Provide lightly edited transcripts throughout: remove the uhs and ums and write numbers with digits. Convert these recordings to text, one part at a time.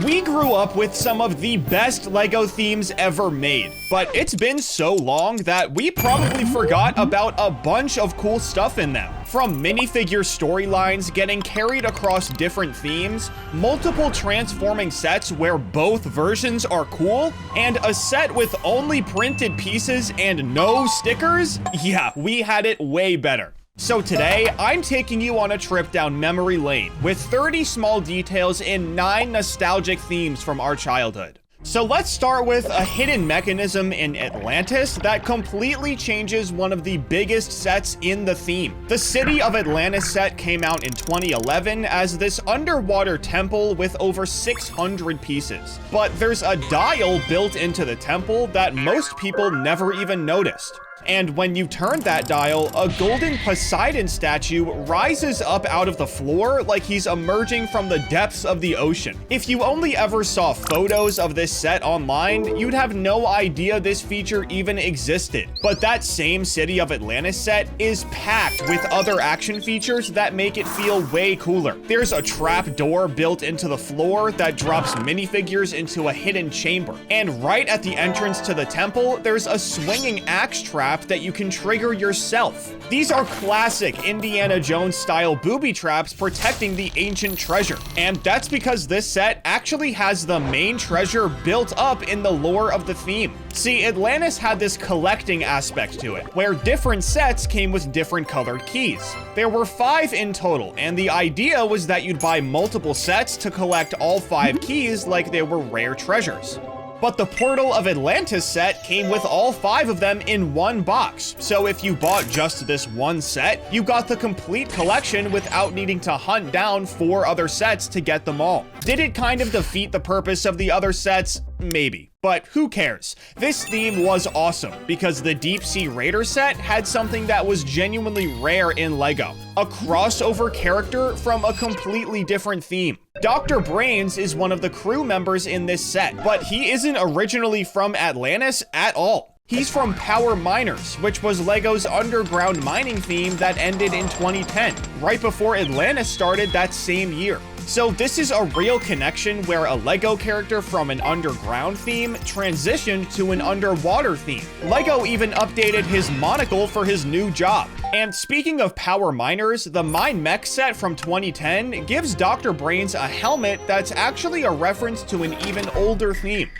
We grew up with some of the best LEGO themes ever made, but it's been so long that we probably forgot about a bunch of cool stuff in them. From minifigure storylines getting carried across different themes, multiple transforming sets where both versions are cool, and a set with only printed pieces and no stickers? Yeah, we had it way better. So today, I'm taking you on a trip down memory lane with 30 small details in 9 nostalgic themes from our childhood. So let's start with a hidden mechanism in Atlantis that completely changes one of the biggest sets in the theme. The City of Atlantis set came out in 2011 as this underwater temple with over 600 pieces. But there's a dial built into the temple that most people never even noticed. And when you turn that dial, a golden Poseidon statue rises up out of the floor like he's emerging from the depths of the ocean. If you only ever saw photos of this set online, you'd have no idea this feature even existed. But that same City of Atlantis set is packed with other action features that make it feel way cooler. There's a trap door built into the floor that drops minifigures into a hidden chamber. And right at the entrance to the temple, there's a swinging axe trap that you can trigger yourself. These are classic Indiana Jones style booby traps protecting the ancient treasure. And that's because this set actually has the main treasure built up in the lore of the theme. See, Atlantis had this collecting aspect to it, where different sets came with different colored keys. There were 5 in total, and the idea was that you'd buy multiple sets to collect all 5 keys like they were rare treasures. But the Portal of Atlantis set came with all 5 of them in one box, so if you bought just this one set, you got the complete collection without needing to hunt down 4 other sets to get them all. Did it kind of defeat the purpose of the other sets? Maybe. But who cares? This theme was awesome because the Deep Sea Raider set had something that was genuinely rare in LEGO. A crossover character from a completely different theme. Dr. Brains is one of the crew members in this set, but he isn't originally from Atlantis at all. He's from Power Miners, which was LEGO's underground mining theme that ended in 2010, right before Atlantis started that same year. So this is a real connection where a LEGO character from an underground theme transitioned to an underwater theme. LEGO even updated his monocle for his new job. And speaking of Power Miners, the Mine Mech set from 2010 gives Dr. Brains a helmet that's actually a reference to an even older theme.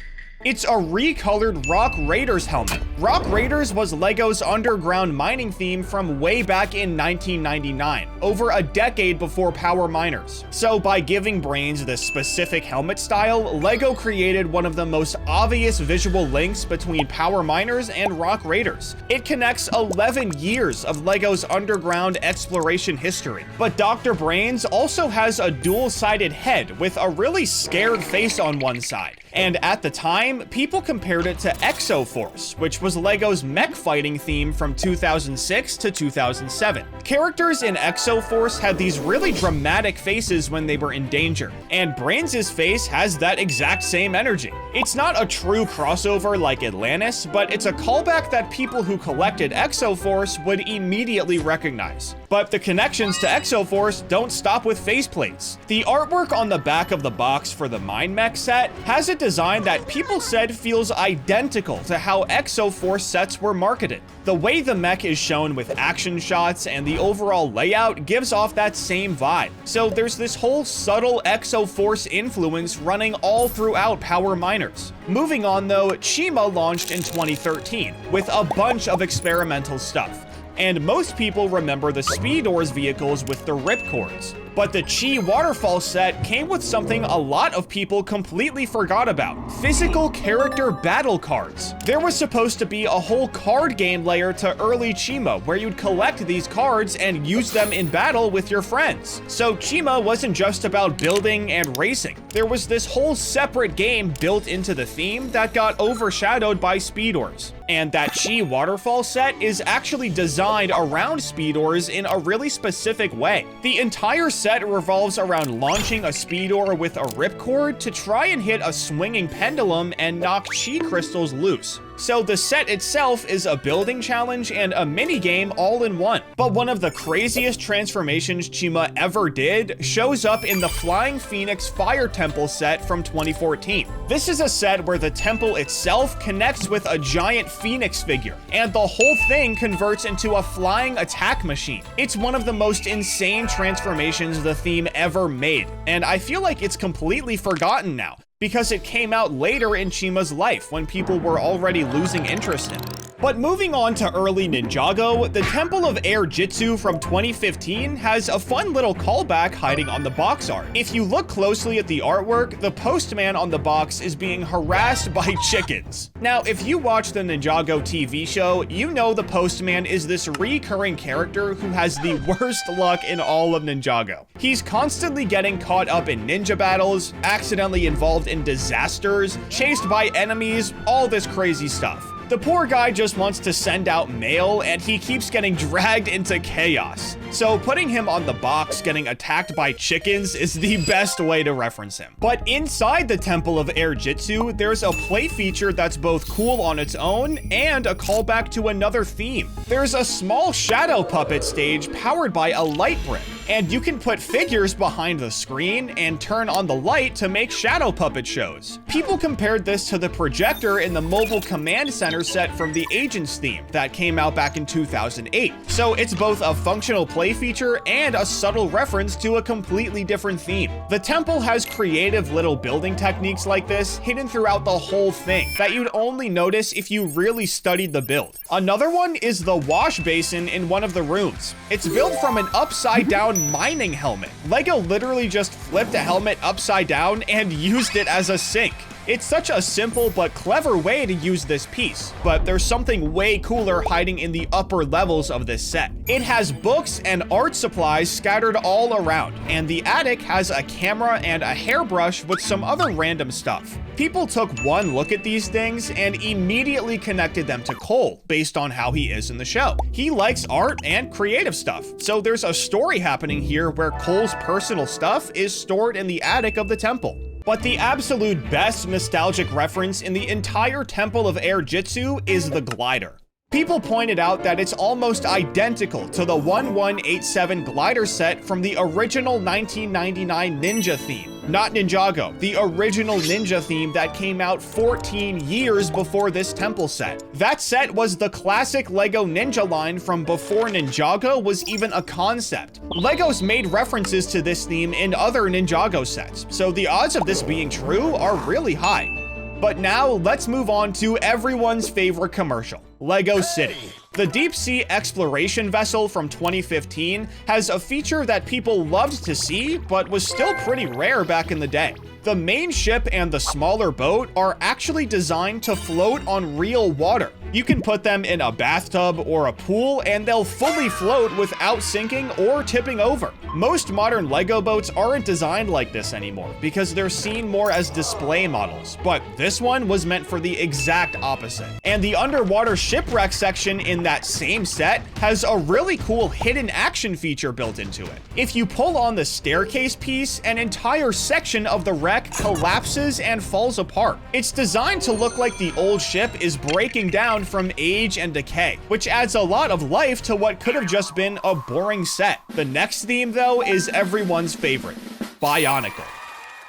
It's a recolored Rock Raiders helmet. Rock Raiders was LEGO's underground mining theme from way back in 1999, over a decade before Power Miners. So by giving Brains this specific helmet style, LEGO created one of the most obvious visual links between Power Miners and Rock Raiders. It connects 11 years of LEGO's underground exploration history. But Dr. Brains also has a dual-sided head with a really scared face on one side. And at the time, people compared it to Exo Force, which was LEGO's mech fighting theme from 2006 to 2007. Characters in Exo Force had these really dramatic faces when they were in danger, and Brains' face has that exact same energy. It's not a true crossover like Atlantis, but it's a callback that people who collected Exo Force would immediately recognize. But the connections to Exo Force don't stop with faceplates. The artwork on the back of the box for the Mine Mech set has a design that people said feels identical to how Exo Force sets were marketed. The way the mech is shown with action shots and the overall layout gives off that same vibe. So there's this whole subtle Exo Force influence running all throughout Power Miners. Moving on though, Chima launched in 2013 with a bunch of experimental stuff. And most people remember the Speedor's vehicles with the ripcords. But the Chi Waterfall set came with something a lot of people completely forgot about: physical character battle cards. There was supposed to be a whole card game layer to early Chima where you'd collect these cards and use them in battle with your friends. So Chima wasn't just about building and racing. There was this whole separate game built into the theme that got overshadowed by Speedors. And that Chi Waterfall set is actually designed around Speedors in a really specific way. The entire set revolves around launching a Speedor with a ripcord to try and hit a swinging pendulum and knock chi crystals loose. So the set itself is a building challenge and a mini game all in one. But one of the craziest transformations Chima ever did shows up in the Flying Phoenix Fire Temple set from 2014. This is a set where the temple itself connects with a giant phoenix figure, and the whole thing converts into a flying attack machine. It's one of the most insane transformations the theme ever made, and I feel like it's completely forgotten now, because it came out later in Chima's life when people were already losing interest in it. But moving on to early Ninjago, the Temple of Air Jitsu from 2015 has a fun little callback hiding on the box art. If you look closely at the artwork, the postman on the box is being harassed by chickens. Now, if you watch the Ninjago TV show, you know the postman is this recurring character who has the worst luck in all of Ninjago. He's constantly getting caught up in ninja battles, accidentally involved in disasters, chased by enemies, all this crazy stuff. The poor guy just wants to send out mail, and he keeps getting dragged into chaos. So putting him on the box getting attacked by chickens is the best way to reference him. But inside the Temple of Air Jitsu, there's a play feature that's both cool on its own and a callback to another theme. There's a small shadow puppet stage powered by a light brick, and you can put figures behind the screen and turn on the light to make shadow puppet shows. People compared this to the projector in the Mobile Command Center set from the Agents theme that came out back in 2008. So it's both a functional play feature and a subtle reference to a completely different theme. The temple has creative little building techniques like this hidden throughout the whole thing that you'd only notice if you really studied the build. Another one is the wash basin in one of the rooms. It's built from an upside down mining helmet. Lego literally just flipped a helmet upside down and used it as a sink. It's such a simple but clever way to use this piece, but there's something way cooler hiding in the upper levels of this set. It has books and art supplies scattered all around, and the attic has a camera and a hairbrush with some other random stuff. People took one look at these things and immediately connected them to Cole based on how he is in the show. He likes art and creative stuff, so there's a story happening here where Cole's personal stuff is stored in the attic of the temple. But the absolute best nostalgic reference in the entire Temple of Air Jitsu is the glider. People pointed out that it's almost identical to the 1187 glider set from the original 1999 Ninja theme. Not Ninjago, the original Ninja theme that came out 14 years before this temple set. That set was the classic Lego Ninja line from before Ninjago was even a concept. Legos made references to this theme in other Ninjago sets, so the odds of this being true are really high. But now let's move on to everyone's favorite commercial, Lego City. The deep sea exploration vessel from 2015 has a feature that people loved to see, but was still pretty rare back in the day. The main ship and the smaller boat are actually designed to float on real water. You can put them in a bathtub or a pool and they'll fully float without sinking or tipping over. Most modern Lego boats aren't designed like this anymore because they're seen more as display models, but this one was meant for the exact opposite. And the underwater shipwreck section in that same set has a really cool hidden action feature built into it. If you pull on the staircase piece, an entire section of the wreck collapses and falls apart. It's designed to look like the old ship is breaking down from age and decay, which adds a lot of life to what could have just been a boring set. The next theme, though, is everyone's favorite, Bionicle.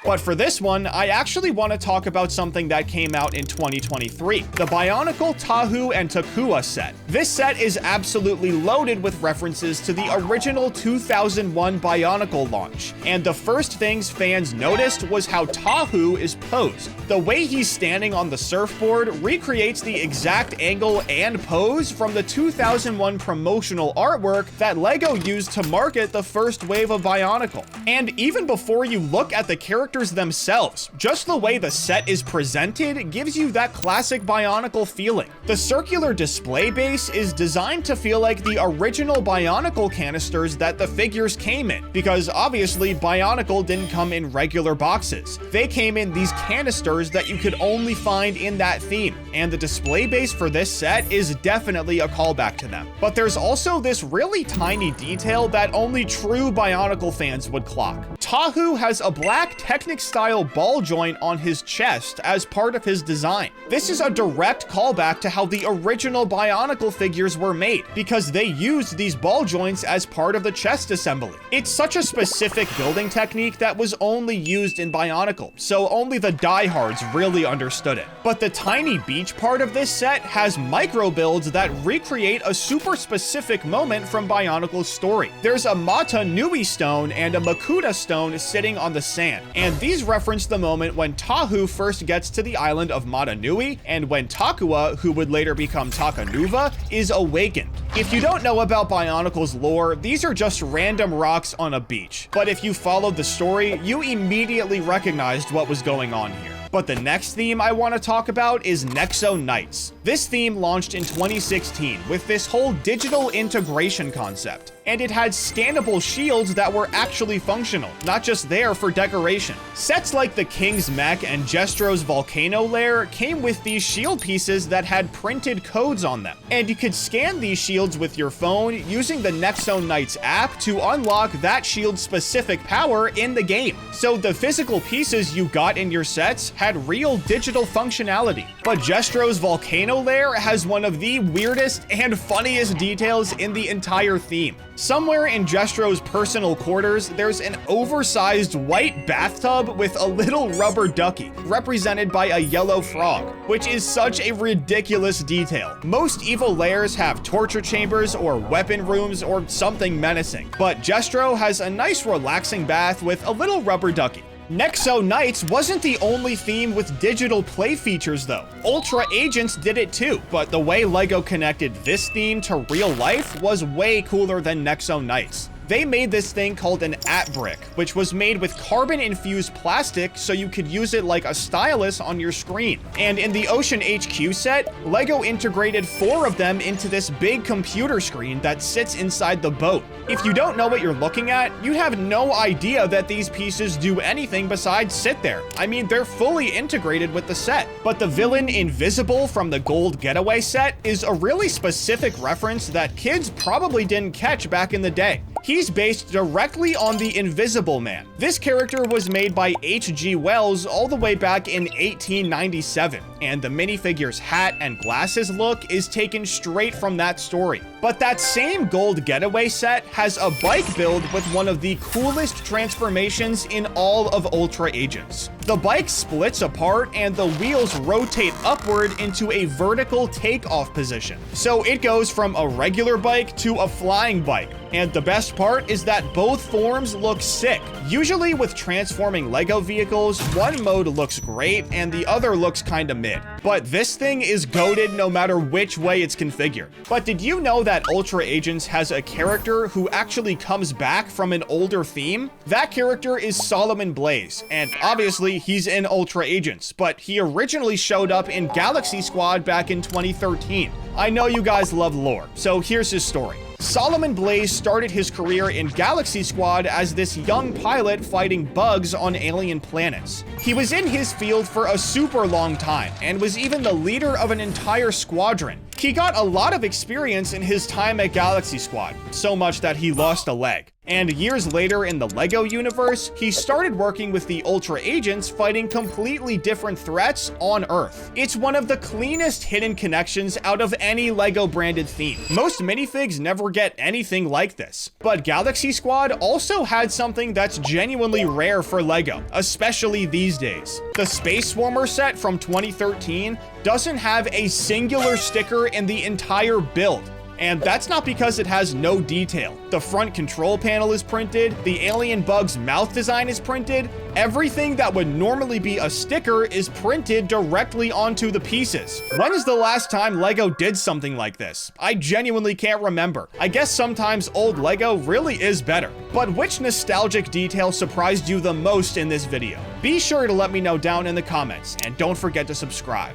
But for this one, I actually want to talk about something that came out in 2023, the Bionicle Tahu and Takua set. This set is absolutely loaded with references to the original 2001 Bionicle launch, and the first things fans noticed was how Tahu is posed. The way he's standing on the surfboard recreates the exact angle and pose from the 2001 promotional artwork that Lego used to market the first wave of Bionicle. And even before you look at the characters themselves, just the way the set is presented gives you that classic Bionicle feeling. The circular display base is designed to feel like the original Bionicle canisters that the figures came in, because obviously Bionicle didn't come in regular boxes. They came in these canisters that you could only find in that theme, and the display base for this set is definitely a callback to them. But there's also this really tiny detail that only true Bionicle fans would clock. Tahu has a black Technic-style ball joint on his chest as part of his design. This is a direct callback to how the original Bionicle figures were made, because they used these ball joints as part of the chest assembly. It's such a specific building technique that was only used in Bionicle, so only the diehards really understood it. But the tiny beach part of this set has micro builds that recreate a super specific moment from Bionicle's story. There's a Mata Nui stone and a Makuta stone sitting on the sand, and these reference the moment when Tahu first gets to the island of Mata Nui, and when Takua, who would later become Takanuva, is awakened. If you don't know about Bionicle's lore, these are just random rocks on a beach, but if you followed the story, you immediately recognized what was going on here. But the next theme I want to talk about is Nexo Knights. This theme launched in 2016 with this whole digital integration concept, and it had scannable shields that were actually functional, not just there for decoration. Sets like the King's Mech and Jestro's Volcano Lair came with these shield pieces that had printed codes on them, and you could scan these shields with your phone using the Nexo Knights app to unlock that shield's specific power in the game. So the physical pieces you got in your sets had real digital functionality. But Jestro's Volcano Lair has one of the weirdest and funniest details in the entire theme. Somewhere in Jestro's personal quarters, there's an oversized white bathtub with a little rubber ducky, represented by a yellow frog, which is such a ridiculous detail. Most evil lairs have torture chambers or weapon rooms or something menacing, but Jestro has a nice relaxing bath with a little rubber ducky. Nexo Knights wasn't the only theme with digital play features though. Ultra Agents did it too, but the way LEGO connected this theme to real life was way cooler than Nexo Knights. They made this thing called an At-Brick, which was made with carbon-infused plastic so you could use it like a stylus on your screen. And in the Ocean HQ set, LEGO integrated 4 of them into this big computer screen that sits inside the boat. If you don't know what you're looking at, you'd have no idea that these pieces do anything besides sit there. I mean, they're fully integrated with the set. But the villain Invisible from the Gold Getaway set is a really specific reference that kids probably didn't catch back in the day. He's based directly on the Invisible Man. This character was made by H.G. Wells all the way back in 1897, and the minifigure's hat and glasses look is taken straight from that story. But that same Gold Getaway set has a bike build with one of the coolest transformations in all of Ultra Agents. The bike splits apart and the wheels rotate upward into a vertical takeoff position. So it goes from a regular bike to a flying bike. And the best part is that both forms look sick. Usually with transforming LEGO vehicles, one mode looks great and the other looks kinda mid. But this thing is goated no matter which way it's configured. But did you know that Ultra Agents has a character who actually comes back from an older theme? That character is Solomon Blaze, and obviously he's in Ultra Agents, but he originally showed up in Galaxy Squad back in 2013. I know you guys love lore, so here's his story. Solomon Blaze started his career in Galaxy Squad as this young pilot fighting bugs on alien planets. He was in his field for a super long time and was even the leader of an entire squadron. He got a lot of experience in his time at Galaxy Squad, so much that he lost a leg. And years later in the LEGO universe, he started working with the Ultra Agents fighting completely different threats on Earth. It's one of the cleanest hidden connections out of any LEGO branded theme. Most minifigs never get anything like this. But Galaxy Squad also had something that's genuinely rare for LEGO, especially these days. The Space Swarmer set from 2013 doesn't have a singular sticker in the entire build. And that's not because it has no detail. The front control panel is printed, the alien bug's mouth design is printed, everything that would normally be a sticker is printed directly onto the pieces. When is the last time LEGO did something like this? I genuinely can't remember. I guess sometimes old LEGO really is better. But which nostalgic detail surprised you the most in this video? Be sure to let me know down in the comments, and don't forget to subscribe.